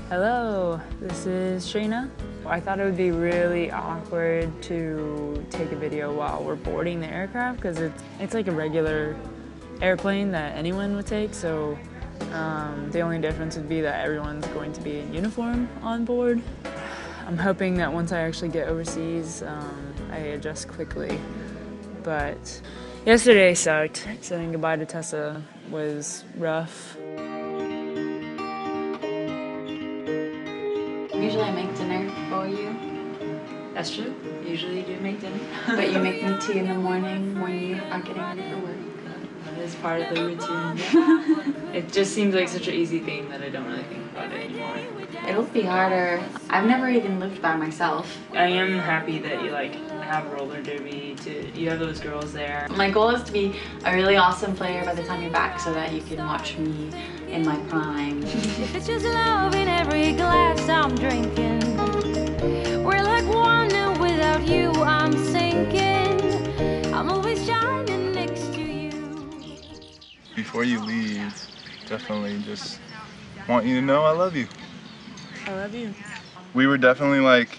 Hello, this is Shayna. I thought it would be really awkward to take a video while we're boarding the aircraft because it's like a regular airplane that anyone would take, so the only difference would be that everyone's going to be in uniform on board. I'm hoping that once I actually get overseas, I adjust quickly, but yesterday sucked. Saying goodbye to Tessa was rough. Usually I make dinner for you. That's true. Usually you do make dinner. But you make me tea in the morning when you are getting ready for work. That is part of the routine. It just seems like such an easy thing that I don't really think about it anymore. It'll be harder. I've never even lived by myself. I am happy that you have roller derby, you have those girls there. My goal is to be a really awesome player by the time you're back so that you can watch me in my prime. If it's just love in every glass I'm drinking, we're like one and without you I'm sinking. I'm always shining next to you. Before you leave, definitely just want you to know I love you. I love you. We were definitely like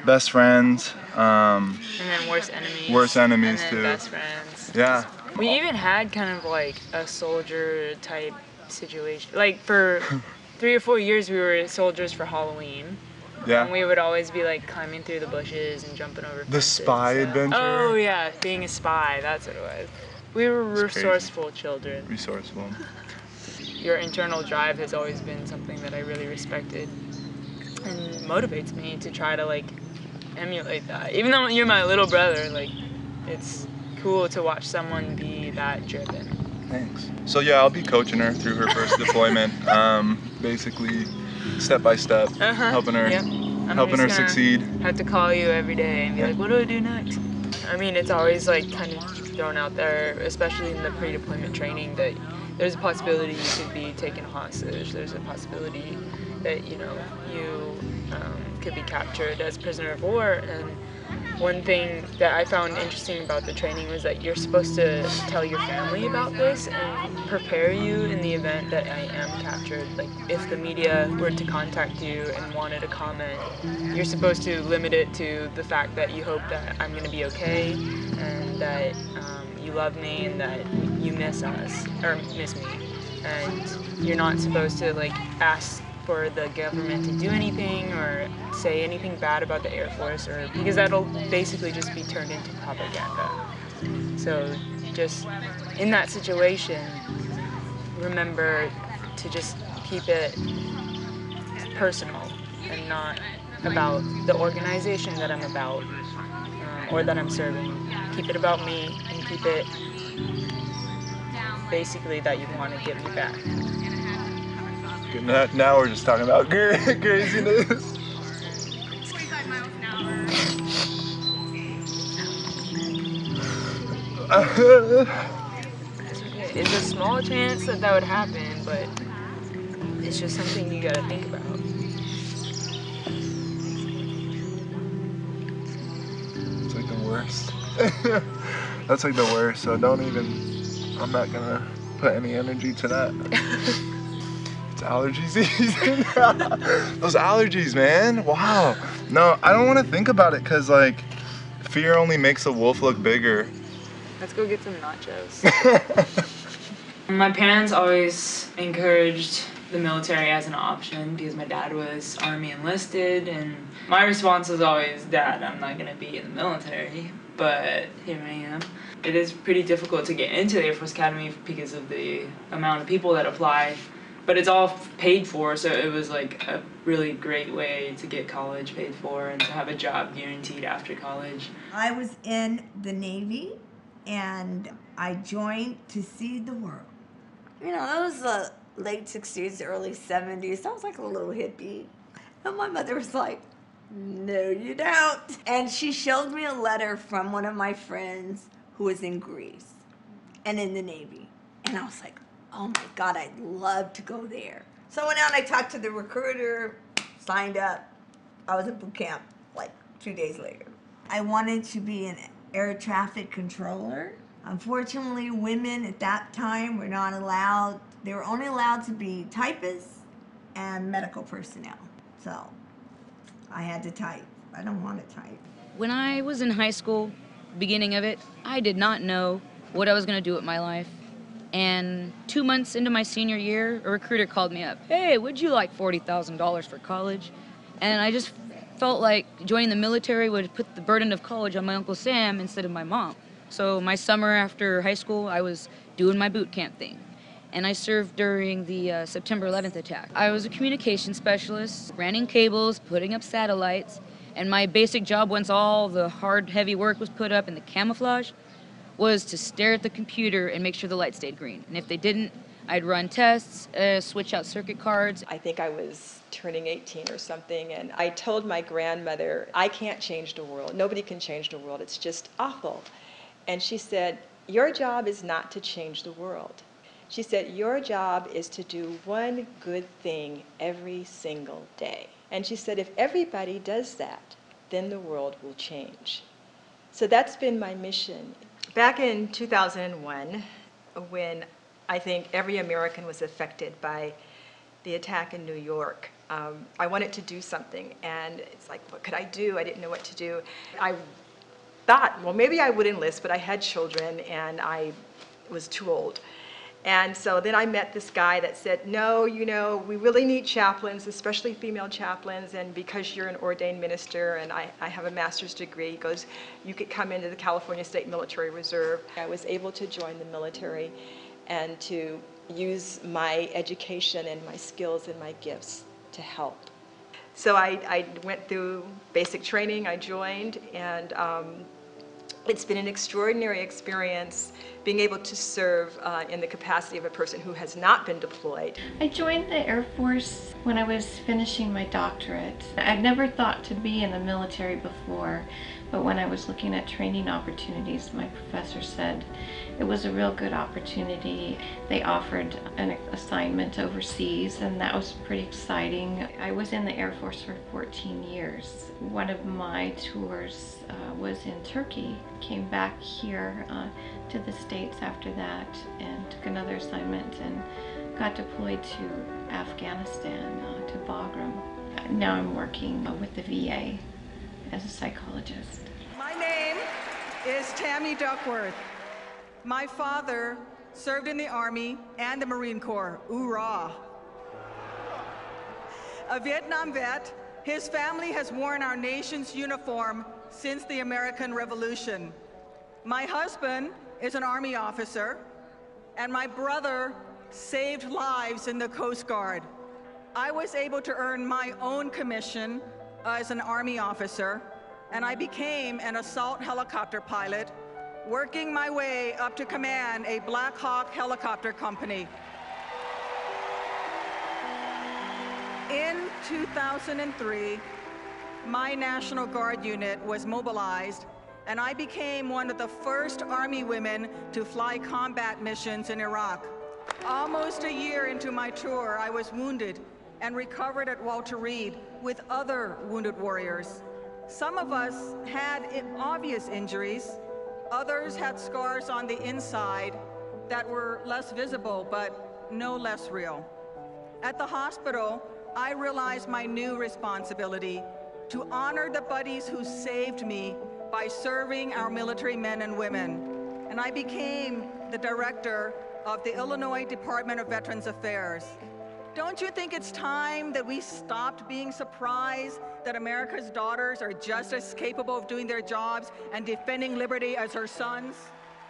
best friends. And then worst enemies. Worst enemies, and then too. Best friends. Yeah. We even had kind of like a soldier type situation. Like for 3 or 4 years we were soldiers for Halloween. Yeah. And we would always be like climbing through the bushes and jumping over The fences, spy adventure. Oh yeah, being a spy, that's what it was. We were It's resourceful crazy. children. Resourceful. Your internal drive has always been something that I really respected and motivates me to try to like emulate that. Even though you're my little brother, like it's cool to watch someone be that driven. Thanks. So yeah, I'll be coaching her through her first deployment. Basically, step by step, helping her, Yep. helping her just gonna succeed. Have to call you every day and be like, what do I do next? I mean, it's always like kind of thrown out there, especially in the pre-deployment training, that there's a possibility you could be taken hostage. There's a possibility that you could be captured as prisoner of war. And one thing that I found interesting about the training was that you're supposed to tell your family about this and prepare you in the event that I am captured. Like if the media were to contact you and wanted a comment, you're supposed to limit it to the fact that you hope that I'm going to be okay and that you love me and that you miss us, or miss me. And you're not supposed to like ask for the government to do anything or say anything bad about the Air Force, or because that'll basically just be turned into propaganda. So just in that situation, remember to just keep it personal and not about the organization that I'm about or that I'm serving. Keep it about me and keep it basically that you want to give me back. Now we're just talking about craziness. It's a small chance that that would happen, but it's just something you gotta think about. It's like the worst. That's like the worst, so I'm not gonna put any energy to that. It's allergy season. Those allergies, man. Wow. No, I don't want to think about it because like fear only makes a wolf look bigger. Let's go get some nachos. My parents always encouraged the military as an option because my dad was Army enlisted, and my response was always, Dad, I'm not going to be in the military, but here I am. It is pretty difficult to get into the Air Force Academy because of the amount of people that apply, but it's all paid for, so it was like a really great way to get college paid for and to have a job guaranteed after college. I was in the Navy, and I joined to see the world. You know, that was the late 60s, early 70s. I was like a little hippie. And my mother was like, no, you don't. And she showed me a letter from one of my friends who was in Greece and in the Navy. And I was like, oh my God, I'd love to go there. So I went out and I talked to the recruiter, signed up. I was at boot camp like 2 days later. I wanted to be an air traffic controller. Unfortunately, women at that time were not allowed. They were only allowed to be typists and medical personnel. So I had to type. I don't want to type. When I was in high school, beginning of it, I did not know what I was going to do with my life. And 2 months into my senior year, a recruiter called me up. Hey, would you like $40,000 for college? And I just felt like joining the military would put the burden of college on my Uncle Sam instead of my mom. So my summer after high school, I was doing my boot camp thing. And I served during the September 11th attack. I was a communication specialist, running cables, putting up satellites, and my basic job, once all the hard, heavy work was put up in the camouflage, was to stare at the computer and make sure the lights stayed green. And if they didn't, I'd run tests, switch out circuit cards. I think I was turning 18 or something, and I told my grandmother, I can't change the world. Nobody can change the world. It's just awful. And she said, your job is not to change the world. She said, your job is to do one good thing every single day. And she said, if everybody does that, then the world will change. So that's been my mission. Back in 2001, when I think every American was affected by the attack in New York, I wanted to do something. And it's like, what could I do? I didn't know what to do. I thought, well, maybe I would enlist, but I had children and I was too old. And so then I met this guy that said, no, you know, we really need chaplains, especially female chaplains, and because you're an ordained minister and I have a master's degree, he goes, you could come into the California State Military Reserve. I was able to join the military and to use my education and my skills and my gifts to help. So I went through basic training, I joined, and it's been an extraordinary experience being able to serve in the capacity of a person who has not been deployed. I joined the Air Force when I was finishing my doctorate. I'd never thought to be in the military before, but when I was looking at training opportunities, my professor said it was a real good opportunity. They offered an assignment overseas, and that was pretty exciting. I was in the Air Force for 14 years. One of my tours was in Turkey. Came back here to the States after that and took another assignment and got deployed to Afghanistan, to Bagram. Now I'm working with the VA as a psychologist. My name is Tammy Duckworth. My father served in the Army and the Marine Corps. Hoorah! A Vietnam vet, his family has worn our nation's uniform since the American Revolution. My husband is an Army officer, and my brother saved lives in the Coast Guard. I was able to earn my own commission as an Army officer, and I became an assault helicopter pilot, working my way up to command a Black Hawk helicopter company. In 2003, my National Guard unit was mobilized, and I became one of the first Army women to fly combat missions in Iraq. Almost a year into my tour, I was wounded and recovered at Walter Reed with other wounded warriors. Some of us had obvious injuries. Others had scars on the inside that were less visible, but no less real. At the hospital, I realized my new responsibility to honor the buddies who saved me by serving our military men and women. And I became the director of the Illinois Department of Veterans Affairs. Don't you think it's time that we stopped being surprised that America's daughters are just as capable of doing their jobs and defending liberty as her sons?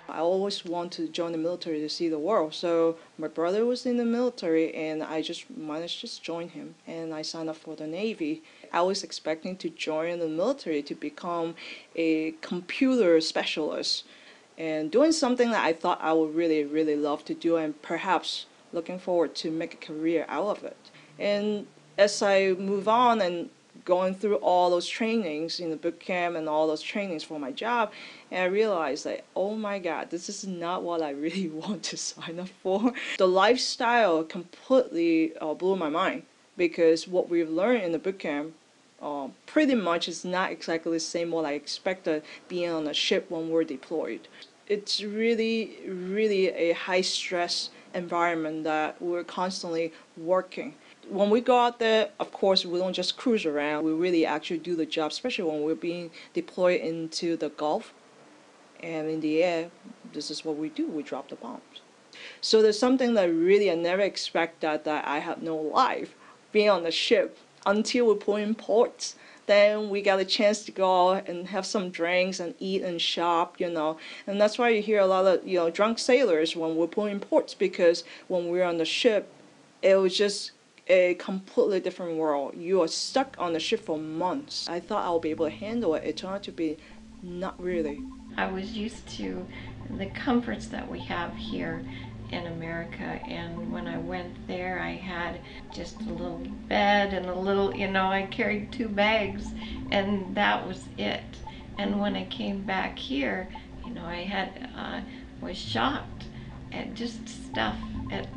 I always want to join the military to see the world. So my brother was in the military and I just managed to join him and I signed up for the Navy. I was expecting to join the military to become a computer specialist and doing something that I thought I would really, really love to do and perhaps looking forward to make a career out of it. And as I move on and going through all those trainings in the boot camp and all those trainings for my job, and I realized that, oh my God, this is not what I really want to sign up for. The lifestyle completely blew my mind because what we've learned in the boot camp pretty much is not exactly the same what I expected being on a ship when we're deployed. It's really, really a high stress environment that we're constantly working. When we go out there, of course, we don't just cruise around. We really actually do the job, especially when we're being deployed into the Gulf and in the air. This is what we do. We drop the bombs. So there's something that really I never expected, that I had no life being on the ship until we pull in ports. Then we got a chance to go out and have some drinks and eat and shop, And that's why you hear a lot of, drunk sailors when we're pulling ports, because when we're on the ship, it was just a completely different world. You are stuck on the ship for months. I thought I'll be able to handle it. It turned out to be not really. I was used to the comforts that we have here in America, and when I went there I had just a little bed and a little, I carried 2 bags and that was it. And when I came back here, I was shocked at just stuff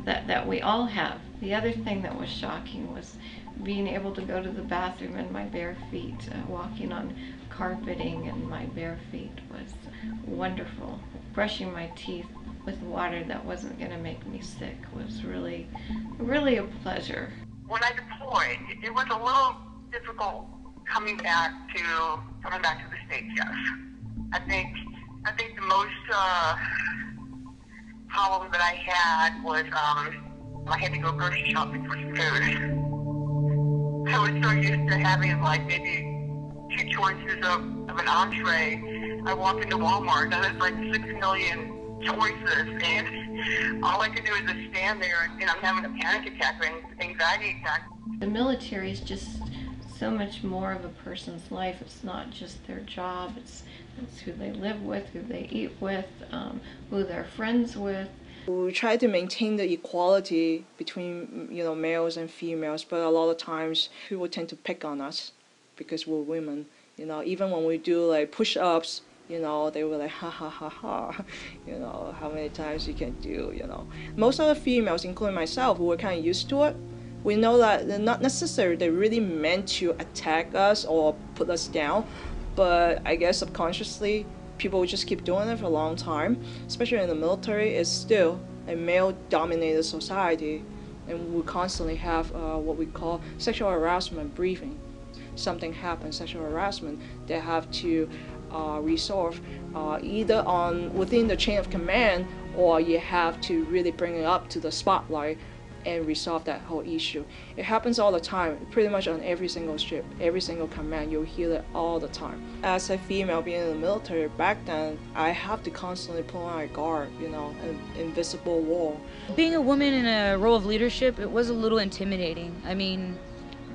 that we all have. The other thing that was shocking was being able to go to the bathroom in my bare feet. Walking on carpeting in my bare feet was wonderful. Brushing my teeth with water that wasn't going to make me sick was really, really a pleasure. When I deployed, it was a little difficult coming back to the States, yes. I think the most problem that I had was I had to go grocery shopping for some food. I was so used to having like maybe 2 choices of an entree. I walked into Walmart, and there's like 6 million choices, and all I could do is just stand there, and I'm having a panic attack or anxiety attack. The military is just so much more of a person's life. It's not just their job, it's who they live with, who they eat with, who they're friends with. We try to maintain the equality between males and females, but a lot of times people tend to pick on us because we're women. Even when we do like push-ups, they were like, ha ha ha ha, how many times you can do, Most of the females, including myself, who were kind of used to it, we know that they're not necessarily they really meant to attack us or put us down, but I guess subconsciously people will just keep doing it for a long time. Especially in the military, it's still a male-dominated society, and we constantly have what we call sexual harassment briefing. Something happens, sexual harassment, they have to resolve either within the chain of command, or you have to really bring it up to the spotlight and resolve that whole issue. It happens all the time, pretty much on every single ship, every single command, you'll hear it all the time. As a female being in the military back then, I have to constantly put on my guard, an invisible wall. Being a woman in a role of leadership, it was a little intimidating. I mean,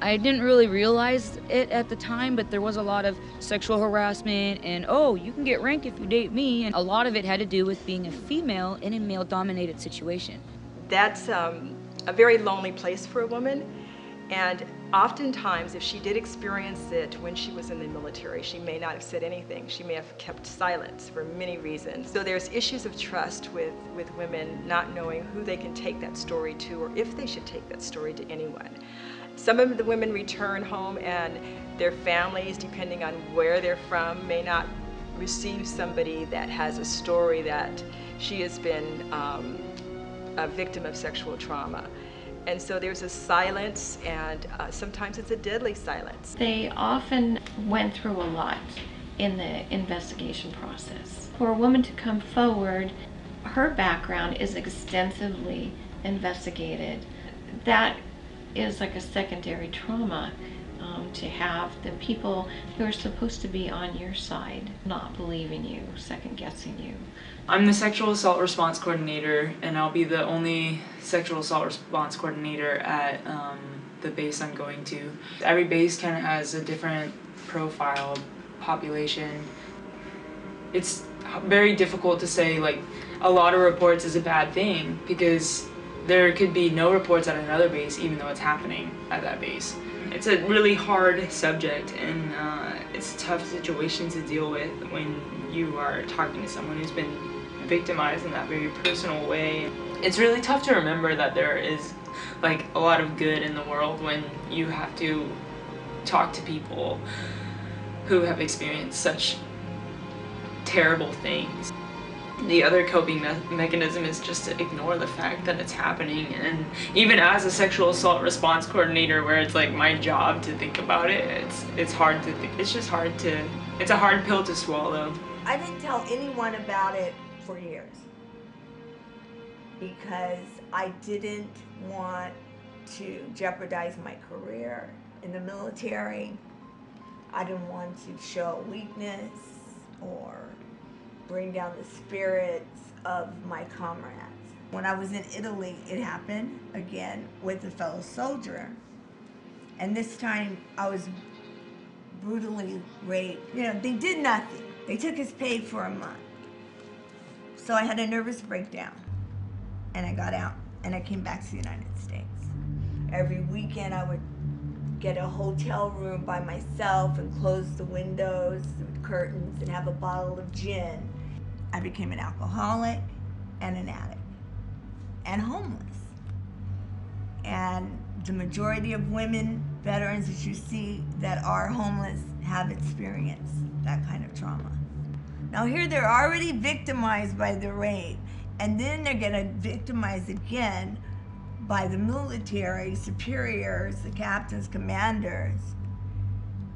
I didn't really realize it at the time, but there was a lot of sexual harassment and, oh, you can get rank if you date me. And a lot of it had to do with being a female in a male-dominated situation. That's a very lonely place for a woman, and oftentimes if she did experience it when she was in the military, she may not have said anything. She may have kept silence for many reasons. So there's issues of trust with women not knowing who they can take that story to, or if they should take that story to anyone. Some of the women return home and their families, depending on where they're from, may not receive somebody that has a story that she has been a victim of sexual trauma. And so there's a silence, and sometimes it's a deadly silence. They often went through a lot in the investigation process. For a woman to come forward, her background is extensively investigated. That is like a secondary trauma, to have the people who are supposed to be on your side not believing you, second-guessing you. I'm the sexual assault response coordinator, and I'll be the only sexual assault response coordinator at the base I'm going to. Every base kind of has a different profile, population. It's very difficult to say like a lot of reports is a bad thing, because there could be no reports at another base even though it's happening at that base. It's a really hard subject, and it's a tough situation to deal with when you are talking to someone who's been victimized in that very personal way. It's really tough to remember that there is like a lot of good in the world when you have to talk to people who have experienced such terrible things. The other coping mechanism is just to ignore the fact that it's happening. And even as a sexual assault response coordinator, where it's like my job to think about it, it's hard to think. It's just hard to. It's a hard pill to swallow. I didn't tell anyone about it for years because I didn't want to jeopardize my career in the military. I didn't want to show weakness or bring down the spirits of my comrades. When I was in Italy, it happened again with a fellow soldier. And this time I was brutally raped. You know, they did nothing. They took his pay for a month. So I had a nervous breakdown and I got out and I came back to the United States. Every weekend I would get a hotel room by myself and close the windows with curtains and have a bottle of gin. I became an alcoholic and an addict and homeless. And the majority of women, veterans that you see that are homeless have experienced that kind of trauma. Now here they're already victimized by the rape, and then they're getting victimized again by the military superiors, the captains, commanders,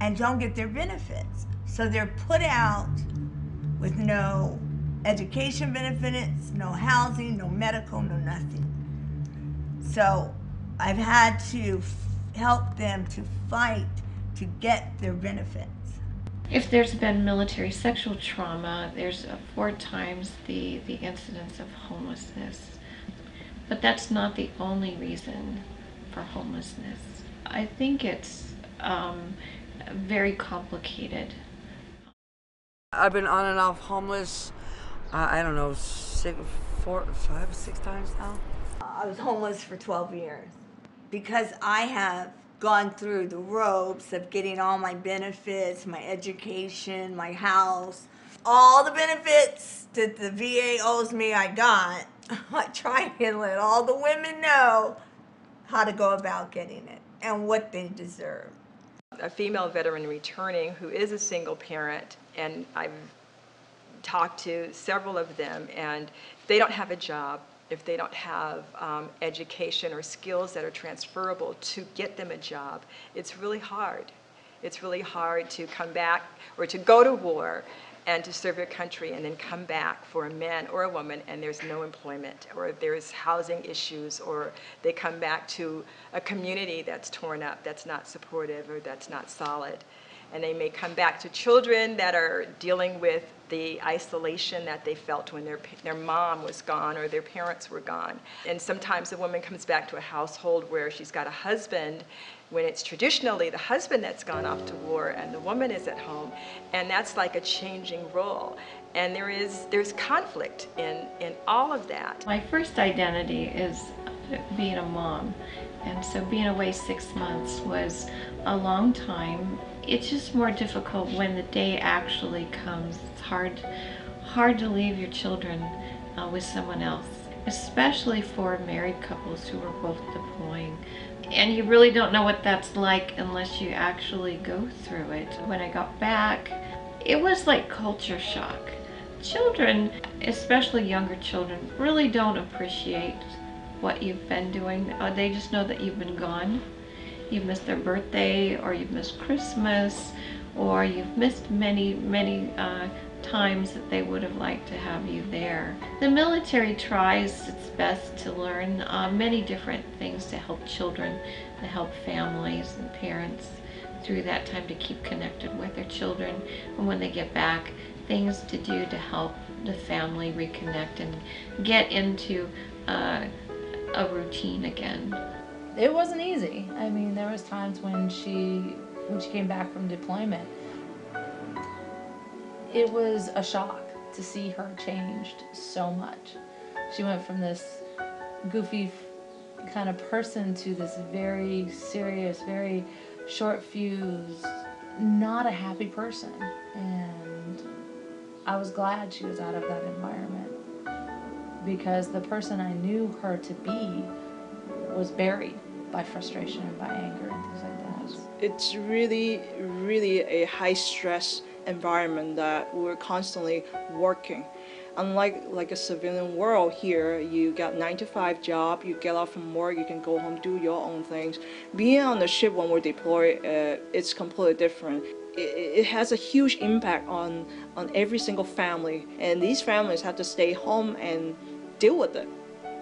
and don't get their benefits. So they're put out with no education benefits, no housing, no medical, no nothing. So I've had to help them to fight to get their benefits. If there's been military sexual trauma, there's 4 times the incidence of homelessness. But that's not the only reason for homelessness. I think it's very complicated. I've been on and off homeless, I don't know, 5 or 6 times now. I was homeless for 12 years because I have gone through the ropes of getting all my benefits, my education, my house, all the benefits that the VA owes me I got. I try and let all the women know how to go about getting it and what they deserve. A female veteran returning who is a single parent, and I've talked to several of them, and if they don't have a job, if they don't have education or skills that are transferable to get them a job, it's really hard. It's really hard to come back or to go to war and to serve your country and then come back for a man or a woman and there's no employment, or there's housing issues, or they come back to a community that's torn up, that's not supportive, or that's not solid. And they may come back to children that are dealing with the isolation that they felt when their mom was gone or their parents were gone. And sometimes a woman comes back to a household where she's got a husband, when it's traditionally the husband that's gone off to war and the woman is at home. And that's like a changing role. And there's conflict in all of that. My first identity is being a mom. And so being away 6 months was a long time. It's just more difficult when the day actually comes. It's hard to leave your children with someone else, especially for married couples who are both deploying. And you really don't know what that's like unless you actually go through it. When I got back, it was like culture shock. Children, especially younger children, really don't appreciate what you've been doing. They just know that you've been gone. You've missed their birthday, or you've missed Christmas, or you've missed many times that they would have liked to have you there. The military tries its best to learn many different things to help children, to help families and parents through that time to keep connected with their children. And when they get back, things to do to help the family reconnect and get into a routine again. It wasn't easy. I mean, there was times when she came back from deployment. It was a shock to see her changed so much. She went from this goofy kind of person to this very serious, very short fuse, not a happy person. And I was glad she was out of that environment, because the person I knew her to be was buried by frustration and by anger and things like that. It's really a high stress environment that we're constantly working. Unlike like a civilian world here, you got 9-to-5 job, you get off from work, you can go home, do your own things. Being on the ship when we're deployed, it's completely different. It has a huge impact on every single family, and these families have to stay home and deal with it.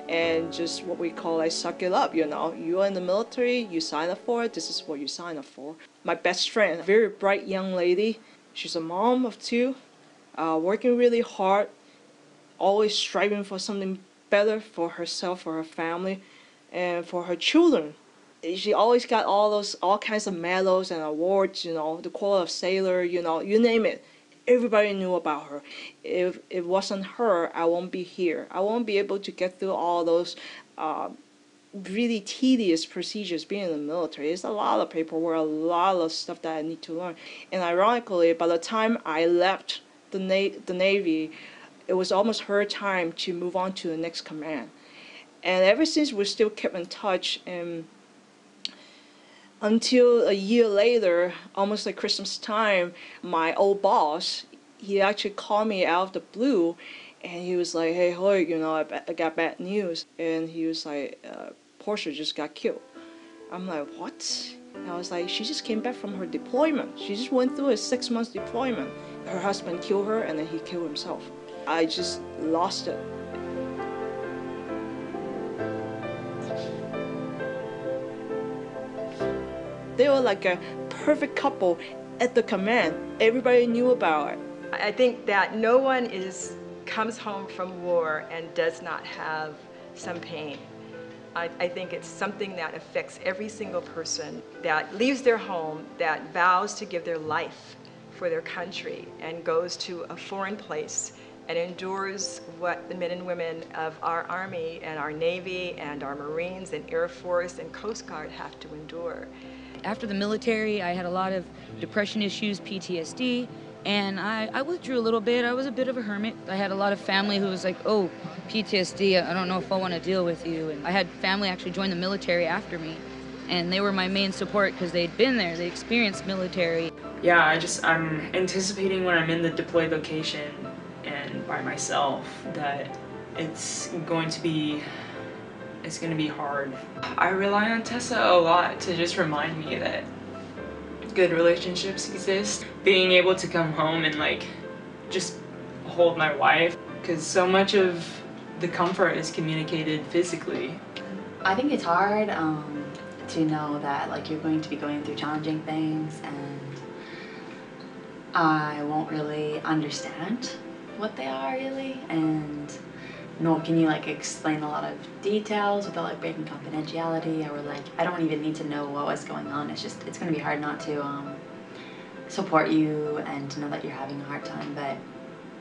And just what we call like suck it up, you know. You're in the military, you sign up for it, this is what you sign up for. My best friend, a very bright young lady, she's a mom of 2, working really hard, always striving for something better for herself, for her family, and for her children. She always got all kinds of medals and awards, you know, the Quality of Sailor, you know, you name it. Everybody knew about her. If it wasn't her, I won't be here. I won't be able to get through all those really tedious procedures being in the military. It's a lot of paperwork, a lot of stuff that I need to learn. And ironically, by the time I left the Navy, it was almost her time to move on to the next command. And ever since, we still kept in touch. And until a year later, almost like Christmas time, my old boss, he actually called me out of the blue, and he was like, "Hey, Hoyt, you know, I got bad news." And he was like, "Portia just got killed." I'm like, "What?" And I was like, "She just came back from her deployment. She just went through a 6-month deployment. Her husband killed her, and then he killed himself." I just lost it. They were like a perfect couple at the command. Everybody knew about it. I think that no one comes home from war and does not have some pain. I think it's something that affects every single person that leaves their home, that vows to give their life for their country and goes to a foreign place and endures what the men and women of our Army and our Navy and our Marines and Air Force and Coast Guard have to endure. After the military, I had a lot of depression issues, PTSD, and I withdrew a little bit. I was a bit of a hermit. I had a lot of family who was like, "Oh, PTSD, I don't know if I want to deal with you." And I had family actually join the military after me, and they were my main support because they'd been there, they experienced military. Yeah, I'm anticipating when I'm in the deployed location and by myself that it's going to be hard. I rely on Tessa a lot to just remind me that good relationships exist. Being able to come home and like just hold my wife, because so much of the comfort is communicated physically. I think it's hard to know that like you're going to be going through challenging things and I won't really understand what they are really, and nor can you like explain a lot of details without like breaking confidentiality, or like I don't even need to know what was going on. It's gonna be hard not to support you and to know that you're having a hard time. But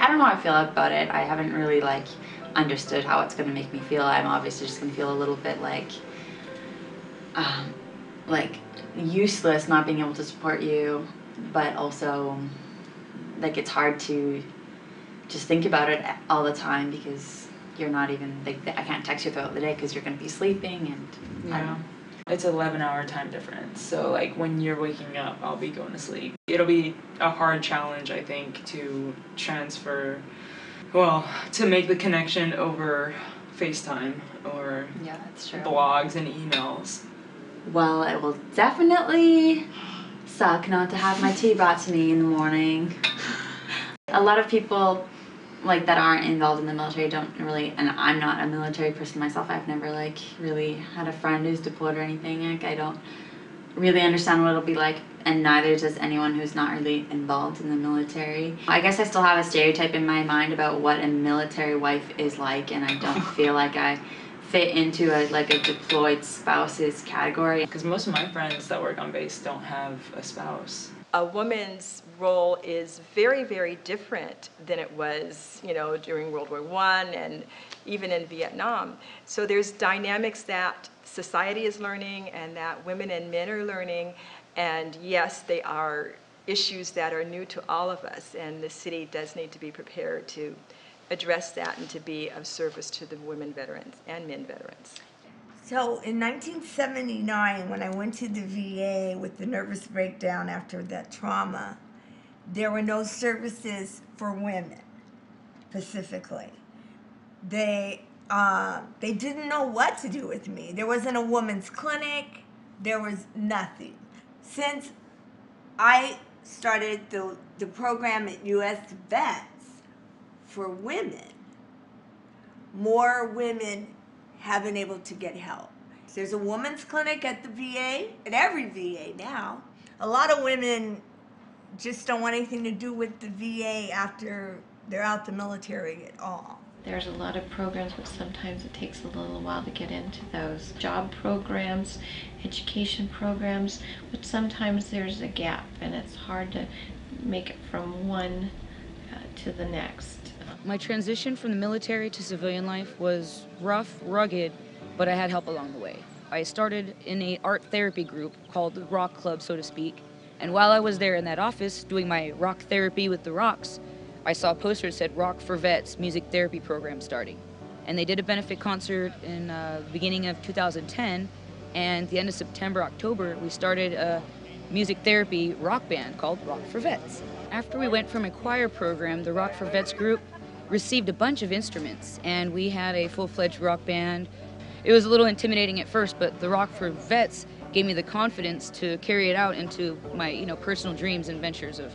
I don't know how I feel about it. I haven't really like understood how it's gonna make me feel. I'm obviously just gonna feel a little bit like useless not being able to support you, but also like it's hard to just think about it all the time because you're not even, like, I can't text you throughout the day because you're going to be sleeping, and yeah. I don't know. It's an 11-hour time difference, so like when you're waking up, I'll be going to sleep. It'll be a hard challenge, I think, to transfer, to make the connection over FaceTime or yeah, that's true. blogs and emails. Well, it will definitely suck not to have my tea brought to me in the morning. A lot of people like that aren't involved in the military don't really, and I'm not a military person myself. I've never like really had a friend who's deployed or anything. Like I don't really understand what it'll be like, and neither does anyone who's not really involved in the military. I guess I still have a stereotype in my mind about what a military wife is like, and I don't feel like I fit into a deployed spouse's category. Because most of my friends that work on base don't have a spouse. A woman's role is very, very different than it was, during World War I and even in Vietnam. So there's dynamics that society is learning and that women and men are learning. And yes, they are issues that are new to all of us, and the city does need to be prepared to address that and to be of service to the women veterans and men veterans. So in 1979, when I went to the VA with the nervous breakdown after that trauma, there were no services for women. specifically. They didn't know what to do with me. There wasn't a women's clinic. There was nothing. Since I started the program at U.S. Vets for women, more women have been able to get help. There's a women's clinic at the VA, at every VA now. A lot of women just don't want anything to do with the VA after they're out the military at all. There's a lot of programs, but sometimes it takes a little while to get into those. Job programs, education programs, but sometimes there's a gap and it's hard to make it from one to the next. My transition from the military to civilian life was rough, rugged, but I had help along the way. I started in an art therapy group called the Rock Club, so to speak, and while I was there in that office doing my rock therapy with the rocks, I saw a poster that said Rock for Vets music therapy program starting. And they did a benefit concert in the beginning of 2010, and at the end of September, October, we started a music therapy rock band called Rock for Vets. After we went from a choir program, the Rock for Vets group received a bunch of instruments, and we had a full-fledged rock band. It was a little intimidating at first, but the Rock for Vets gave me the confidence to carry it out into my, personal dreams and ventures of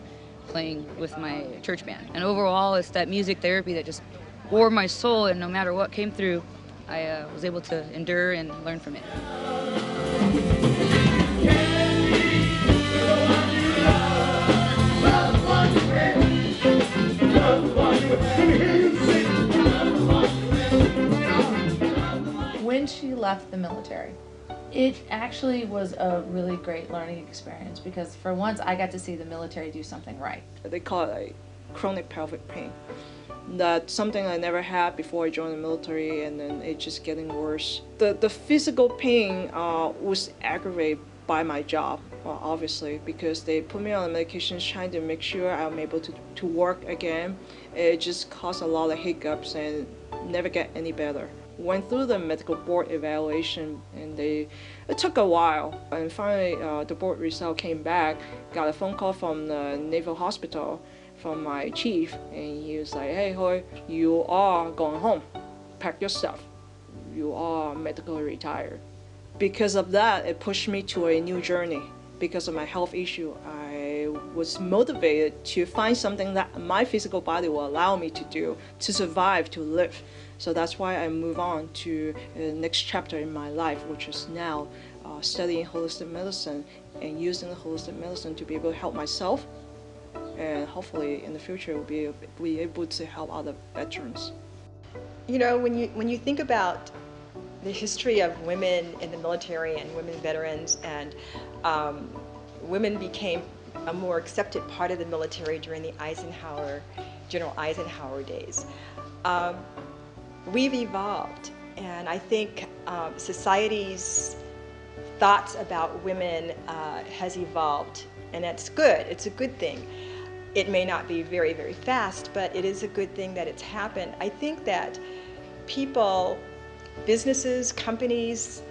playing with my church band. And overall, it's that music therapy that just warmed my soul, and no matter what came through, I was able to endure and learn from it. When she left the military, it actually was a really great learning experience because for once I got to see the military do something right. They call it like chronic pelvic pain. That's something I never had before I joined the military, and then it's just getting worse. The physical pain was aggravated by my job, obviously, because they put me on medications trying to make sure I'm able to work again. It just caused a lot of hiccups and never get any better. Went through the medical board evaluation, and it took a while, and finally the board result came back. Got a phone call from the Naval Hospital from my chief, and he was like, "Hey Hoy, you are going home, pack your stuff, you are medically retired." Because of that, it pushed me to a new journey. Because of my health issue, I was motivated to find something that my physical body will allow me to do, to survive, to live. So that's why I move on to the next chapter in my life, which is now studying holistic medicine and using the holistic medicine to be able to help myself, and hopefully in the future we'll be able to help other veterans. When you think about the history of women in the military and women veterans, and women became a more accepted part of the military during the General Eisenhower days. We've evolved, and I think society's thoughts about women has evolved, and that's good. It's a good thing. It may not be very, very fast, but it is a good thing that it's happened. I think that people, businesses, companies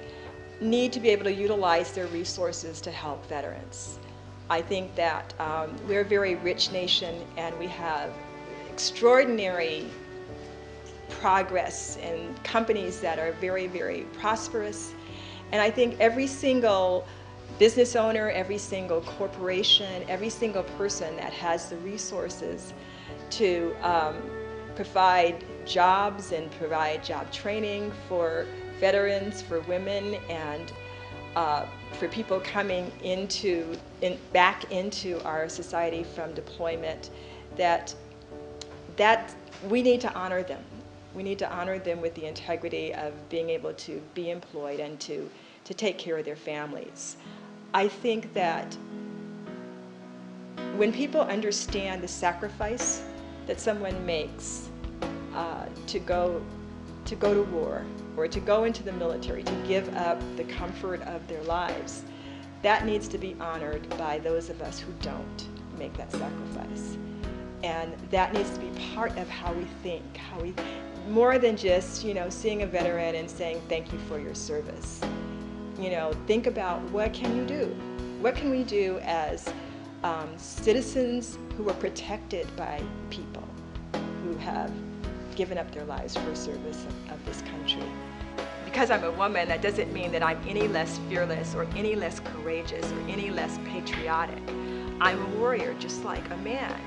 need to be able to utilize their resources to help veterans. I think that we're a very rich nation, and we have extraordinary progress and companies that are very, very prosperous. And I think every single business owner, every single corporation, every single person that has the resources to provide jobs and provide job training for veterans, for women, and for people coming back into our society from deployment, that we need to honor them. We need to honor them with the integrity of being able to be employed and to take care of their families. I think that when people understand the sacrifice that someone makes to go to war or to go into the military, to give up the comfort of their lives, that needs to be honored by those of us who don't make that sacrifice. And that needs to be part of how we think, more than just, seeing a veteran and saying thank you for your service. Think about what can you do? What can we do as citizens who are protected by people who have given up their lives for service of this country. Because I'm a woman, that doesn't mean that I'm any less fearless or any less courageous or any less patriotic. I'm a warrior just like a man.